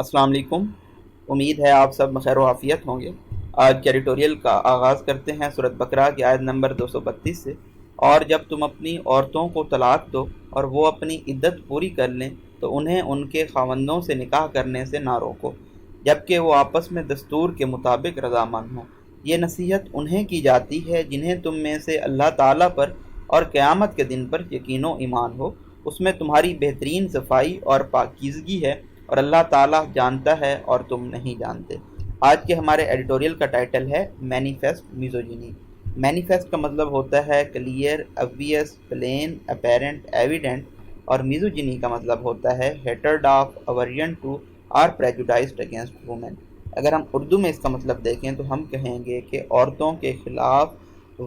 अस्सलाम वालेकुम। उम्मीद है आप सब खैर आफियत होंगे। आज के एडिटोरियल का आगाज़ करते हैं सूरत बकरा की आयत नंबर 232 से। और जब तुम अपनी औरतों को तलाक दो और वो अपनी इद्दत पूरी कर लें तो उन्हें उनके खावंदों से निकाह करने से ना रोको, जबकि वो आपस में दस्तूर के मुताबिक रज़ामंद हों। ये नसीहत उन्हें की जाती है जिन्हें तुम में से अल्लाह ताला पर और क़यामत के दिन पर यकीन ईमान हो। उसमें तुम्हारी बेहतरीन सफाई और पाकीज़गी है, और अल्लाह ताला जानता है और तुम नहीं जानते। आज के हमारे एडिटोरियल का टाइटल है मैनिफेस्ट मिज़ोजिनी। मैनिफेस्ट का मतलब होता है clear, obvious, plain, apparent, evident, और मिज़ोजिनी का मतलब होता है hatred of, aversion to, or prejudiced against women. अगर हम उर्दू में इसका मतलब देखें तो हम कहेंगे कि औरतों के खिलाफ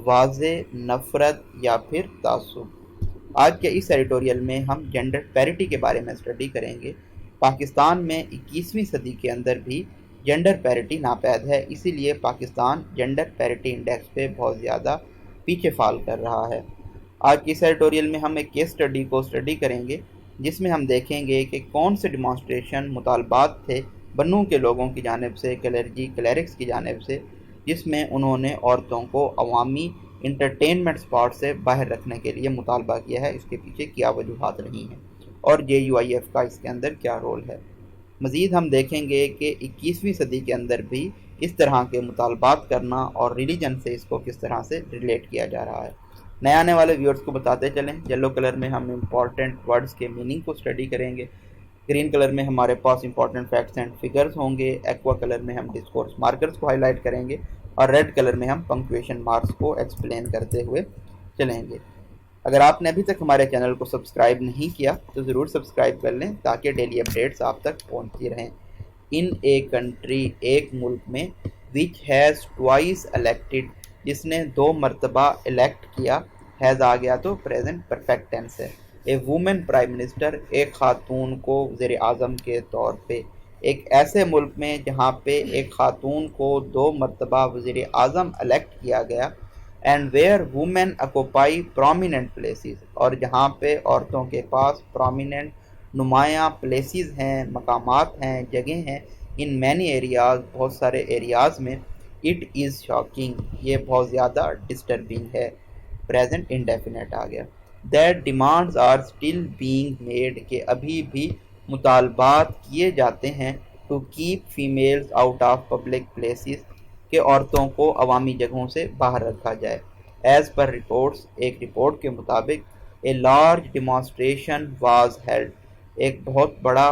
वाज़े नफ़रत या फिर तासुब। आज के इस एडिटोरियल में हम जेंडर पैरिटी के बारे में स्टडी करेंगे। पाकिस्तान में 21वीं सदी के अंदर भी जेंडर पैरिटी नापैद है, इसीलिए पाकिस्तान जेंडर पैरिटी इंडेक्स पे बहुत ज़्यादा पीछे फाल कर रहा है। आज के इस एडिटोरियल में हम एक केस स्टडी को स्टडी करेंगे, जिसमें हम देखेंगे कि कौन से डिमॉन्स्ट्रेशन मुतालबात थे बन्नू के लोगों की जानिब से, क्लरिक्स की जानिब से, जिसमें उन्होंने औरतों को अवामी इंटरटेनमेंट स्पॉट से बाहर रखने के लिए मुतालबा किया है। इसके पीछे क्या वजूहात रही हैं और JUIF का इसके अंदर क्या रोल है। मज़ीद हम देखेंगे कि 21वीं सदी के अंदर भी इस तरह के मुतालबात करना और रिलीजन से इसको किस तरह से रिलेट किया जा रहा है। नए आने वाले व्यूअर्स को बताते चलें, येलो कलर में हम इम्पॉर्टेंट वर्ड्स के मीनिंग को स्टडी करेंगे, ग्रीन कलर में हमारे पास इंपॉर्टेंट फैक्ट्स एंड फिगर्स होंगे, एक्वा कलर में हम डिस्कोर्स मार्कर्स को हाईलाइट करेंगे, और रेड कलर में हम पंक्चुएशन मार्क्स को एक्सप्लेन करते हुए चलेंगे। अगर आपने अभी तक हमारे चैनल को सब्सक्राइब नहीं किया तो ज़रूर सब्सक्राइब कर लें ताकि डेली अपडेट्स आप तक पहुंचती रहें। इन ए कंट्री, एक मुल्क में, विच हैज़ ट्वाइस इलेक्टेड, जिसने 2 मरतबा इलेक्ट किया, हैज़ आ गया तो प्रेजेंट परफेक्ट टेंस है। ए वुमेन प्राइम मिनिस्टर, एक खातून को वज़ीर आज़म के तौर पे। एक ऐसे मुल्क में जहाँ पे एक खातून को 2 मरतबा वज़ीर आज़म इलेक्ट किया गया, and where women occupy prominent places, और जहाँ पे औरतों के पास प्रोमिनेंट नुमायाँ प्लेसेस हैं, मकामात हैं, जगह हैं, इन मैनी एरियाज़, बहुत सारे एरियाज़ में। इट इज़ शॉकिंग, ये बहुत ज़्यादा डिस्टर्बिंग है। प्रेजेंट इंडेफिनेट आ गया। That demands are still being made, के अभी भी मुतालबात किए जाते हैं, to keep females out of public places, के औरतों को अवामी जगहों से बाहर रखा जाए। एज़ पर रिपोर्ट्स, एक रिपोर्ट के मुताबिक, a large demonstration was held, एक बहुत बड़ा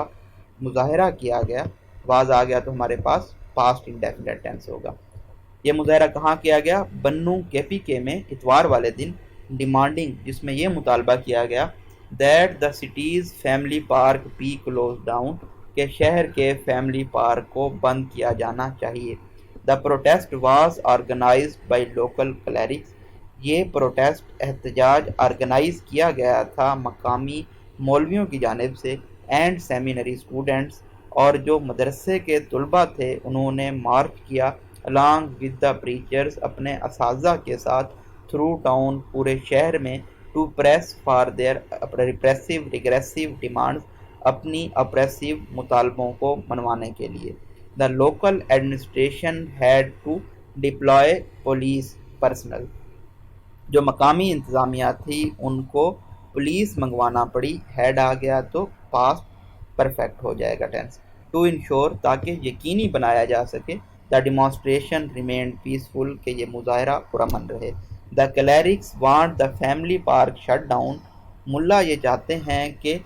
मुजाहरा किया गया। वाज आ गया तो हमारे पास पास्ट इंडेफिनिट टेंस होगा। ये मुजाहरा कहाँ किया गया? बन्नू KPK में इतवार वाले दिन। डिमांडिंग, जिसमें यह मुतालबा किया गया, that the cities family park be close down, के शहर के फैमिली पार्क को बंद किया जाना चाहिए। The protest was organized by local clerics, ये प्रोटेस्ट एहतजाज ऑर्गेनाइज किया गया था मकामी मौलवियों की जानिब से, एंड सेमिनरी स्टूडेंट्स, और जो मदरसे के तलबा थे उन्होंने मार्च किया, अलॉन्ग विद द प्रीचर्स, अपने असातिज़ा के साथ, थ्रू टाउन, पूरे शहर में, to press for their regressive demands, अपनी अप्रेसिव मुतालबों को मनवाने के लिए। The local administration had to deploy police personnel, जो मकामी इंतज़ामिया थी उनको पुलिस मंगवाना पड़ी। हैड आ गया तो पास्ट परफेक्ट हो जाएगा टेंस। टू इंश्योर, ताकि यकीनी बनाया जा सके, द डिमॉन्स्ट्रेशन रिमेन्ड पीसफुल, के ये मुजाहरा पुरअमन रहे। The clerics want the family park shut down, मुल्ला ये चाहते हैं कि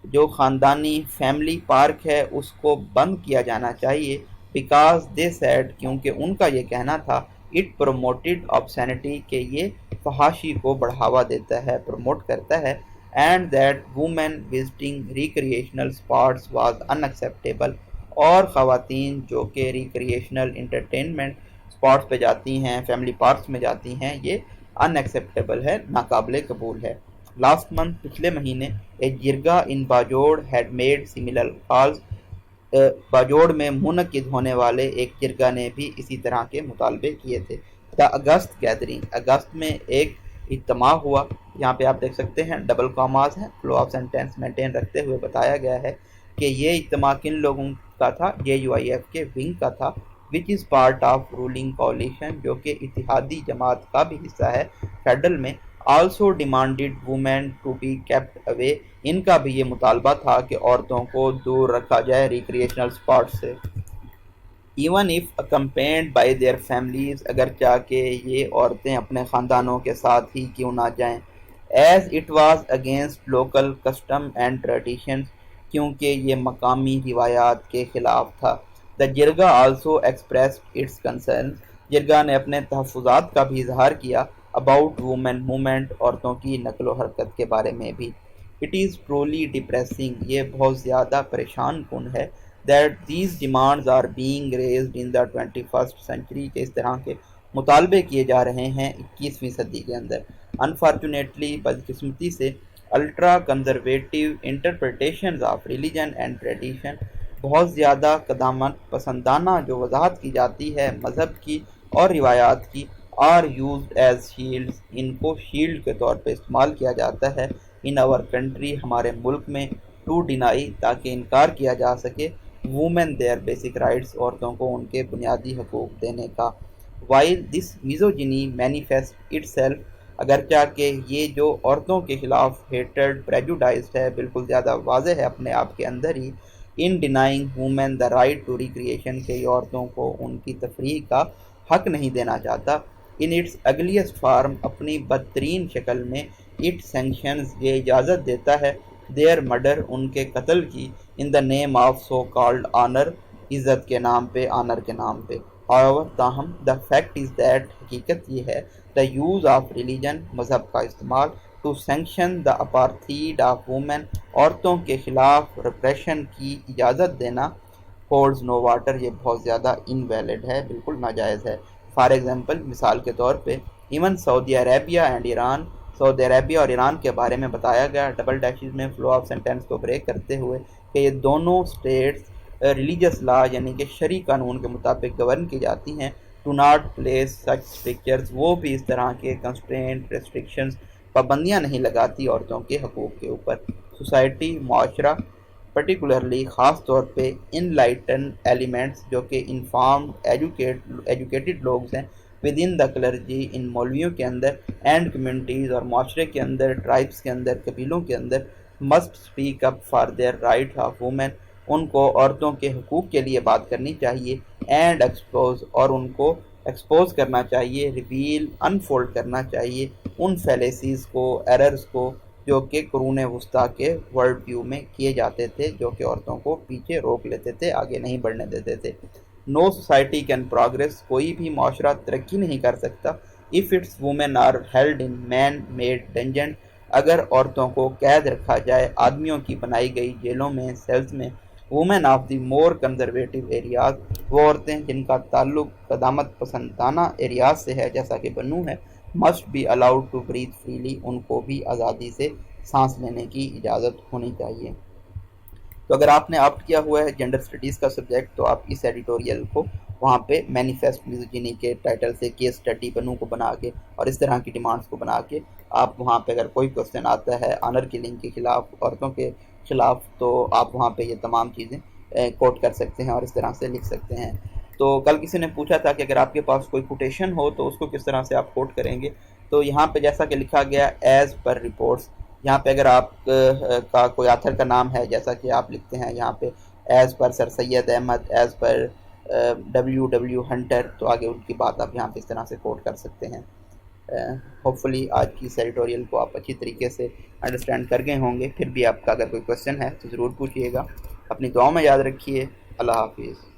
जो ख़ानदानी फैमिली पार्क है उसको बंद किया जाना चाहिए। बिकॉज दे सेड, क्योंकि उनका ये कहना था, इट प्रोमोटेड ऑब्सैनिटी, के ये फहाशी को बढ़ावा देता है, प्रमोट करता है, and that women visiting recreational spots was unacceptable, और ख़वातीन जो कि रिक्रिएशनल इंटरटेनमेंट स्पॉट्स पे जाती हैं, फैमिली पार्क्स में जाती हैं, ये अनएक्सेप्टेबल है, नाकाबिले कबूल है। लास्ट मंथ, पिछले महीने, a jirga in Bajaur had made similar calls, Bajaur में मुनक़िद होने वाले एक जिरगा ने भी इसी तरह के मुतालबे किए थे। द अगस्त गैदरिंग, अगस्त में एक इज्तिमा हुआ। यहाँ पे आप देख सकते हैं डबल कॉमास हैं, फ्लो ऑफ सेंटेंस मेंटेन रखते हुए बताया गया है कि ये इज्तिमा किन लोगों کا تھا, JUIF کے ونگ کا تھا, which is part of ruling coalition, جو کہ اتحادی جماعت کا بھی حصہ ہے فیڈرل میں. also demanded women to be kept away, ان کا بھی یہ مطالبہ تھا کہ عورتوں کو دور رکھا جائے ریکریشنل اسپاٹ سے. even if accompanied by their families, اگرچہ کہ یہ عورتیں اپنے خاندانوں کے ساتھ ہی کیوں نہ جائیں, as it was against local custom and traditions, کیونکہ یہ مقامی روایات کے خلاف تھا. The جرگا also expressed its concerns, جرگا نے اپنے تحفظات کا بھی اظہار کیا about women movement, عورتوں کی نقل و حرکت کے بارے میں بھی. It is truly depressing, یہ بہت زیادہ پریشان کن ہے, that these demands are being raised in the 21st century, کہ اس طرح کے مطالبے کیے جا رہے ہیں 21ویں صدی کے اندر. Unfortunately, بدقسمتی سے ultra conservative interpretations of religion and tradition, بہت زیادہ قدامت پسندانہ جو وضاحت کی جاتی ہے مذہب کی اور روایات کی, are used as shields, ان کو شیلڈ کے طور پہ استعمال کیا جاتا ہے in our country, ہمارے ملک میں, to deny, تاکہ انکار کیا جا سکے women their basic rights, عورتوں کو ان کے بنیادی حقوق دینے کا. while this misogyny manifests itself, اگرچہ کہ یہ جو عورتوں کے خلاف ہیٹرڈ پریجوڈائزڈ ہے بالکل زیادہ واضح ہے اپنے آپ کے اندر ہی, in denying women the right to recreation, کہ یہ عورتوں کو ان کی تفریح کا حق نہیں دینا چاہتا. in its ugliest form, اپنی بدترین شکل میں, it sanctions, یہ اجازت دیتا ہے their murder, ان کے قتل کی, in the name of so called honor, عزت کے نام پہ, honor کے نام پہ. however, تاہم the fact is that, حقیقت یہ ہے, the use of religion, مذہب کا استعمال, to sanction the apartheid of women, عورتوں کے خلاف repression کی اجازت دینا, holds no water, یہ بہت زیادہ invalid ہے, بالکل ناجائز ہے. for example, مثال کے طور پہ, even Saudi Arabia and Iran, سعودی عربیہ اور ایران کے بارے میں بتایا گیا ڈبل ڈیشز میں فلو آف سینٹینس کو بریک کرتے ہوئے کہ یہ دونوں سٹیٹس ریلیجس لا یعنی کہ شرعی قانون کے مطابق گورن کی جاتی ہیں. To not place such structures, وہ بھی اس طرح کے کنسٹرینٹ ریسٹرکشنز پابندیاں نہیں لگاتی عورتوں کے حقوق کے اوپر. سوسائٹی, معاشرہ, پرٹیکولرلی خاص طور پہ انلائٹن ایلیمنٹس جو کہ انفارمڈ ایجوکیٹڈ لوگ ہیں ود ان دا کلرجی, ان مولویوں کے اندر, اینڈ کمیونٹیز, اور معاشرے کے اندر, ٹرائبس کے اندر, قبیلوں کے اندر, must speak up for their right of women, ان کو عورتوں کے حقوق کے لیے بات کرنی چاہیے, اینڈ ایکسپوز, اور ان کو ایکسپوز کرنا چاہیے, ریویل, انفولڈ کرنا چاہیے ان فیلیسیز کو, ایررز کو جو کہ قرون وسطیٰ کے ورلڈ ویو میں کیے جاتے تھے, جو کہ عورتوں کو پیچھے روک لیتے تھے, آگے نہیں بڑھنے دیتے تھے. نو سوسائٹی کین پروگریس, کوئی بھی معاشرہ ترقی نہیں کر سکتا, if its women are held in man made dungeon, اگر عورتوں کو قید رکھا جائے آدمیوں کی بنائی گئی جیلوں میں, سیلز میں. Women of the more conservative areas, وہ عورتیں جن کا تعلق قدامت پسندانہ ایریاز سے ہے جیسا کہ بنو ہے, must be allowed to breathe freely, ان کو بھی آزادی سے سانس لینے کی اجازت ہونی چاہیے. تو اگر آپ نے آپٹ کیا ہوا ہے جینڈر اسٹڈیز کا سبجیکٹ, تو آپ اس ایڈیٹوریل کو وہاں پہ مینیفیسٹ میزوجینی کے ٹائٹل سے کیس اسٹڈی بنو کو بنا کے اور اس طرح کی ڈیمانڈس کو بنا کے آپ وہاں پہ اگر کوئی کوشچن آتا ہے آنر کلنگ کے خلاف, عورتوں کے خلاف, تو آپ وہاں پہ یہ تمام چیزیں کوٹ کر سکتے ہیں اور اس طرح سے لکھ سکتے ہیں. تو کل کسی نے پوچھا تھا کہ اگر آپ کے پاس کوئی کوٹیشن ہو تو اس کو کس طرح سے آپ کوٹ کریں گے. تو یہاں پہ جیسا کہ لکھا گیا ایز پر رپورٹس, یہاں پہ اگر آپ کا کوئی آتھر کا نام ہے جیسا کہ آپ لکھتے ہیں یہاں پہ as per sir Syed Ahmad, as per WW Hunter, تو آگے ان کی بات آپ یہاں پہ اس طرح سے کوٹ کر سکتے ہیں. ہوپ فلی آج کی اس ایڈیٹوریل کو آپ اچھی طریقے سے انڈرسٹینڈ کر گئے ہوں گے. پھر بھی آپ کا اگر کوئی کویشچن ہے تو ضرور پوچھیے گا. اپنی دعاؤں میں یاد رکھیے. اللہ حافظ.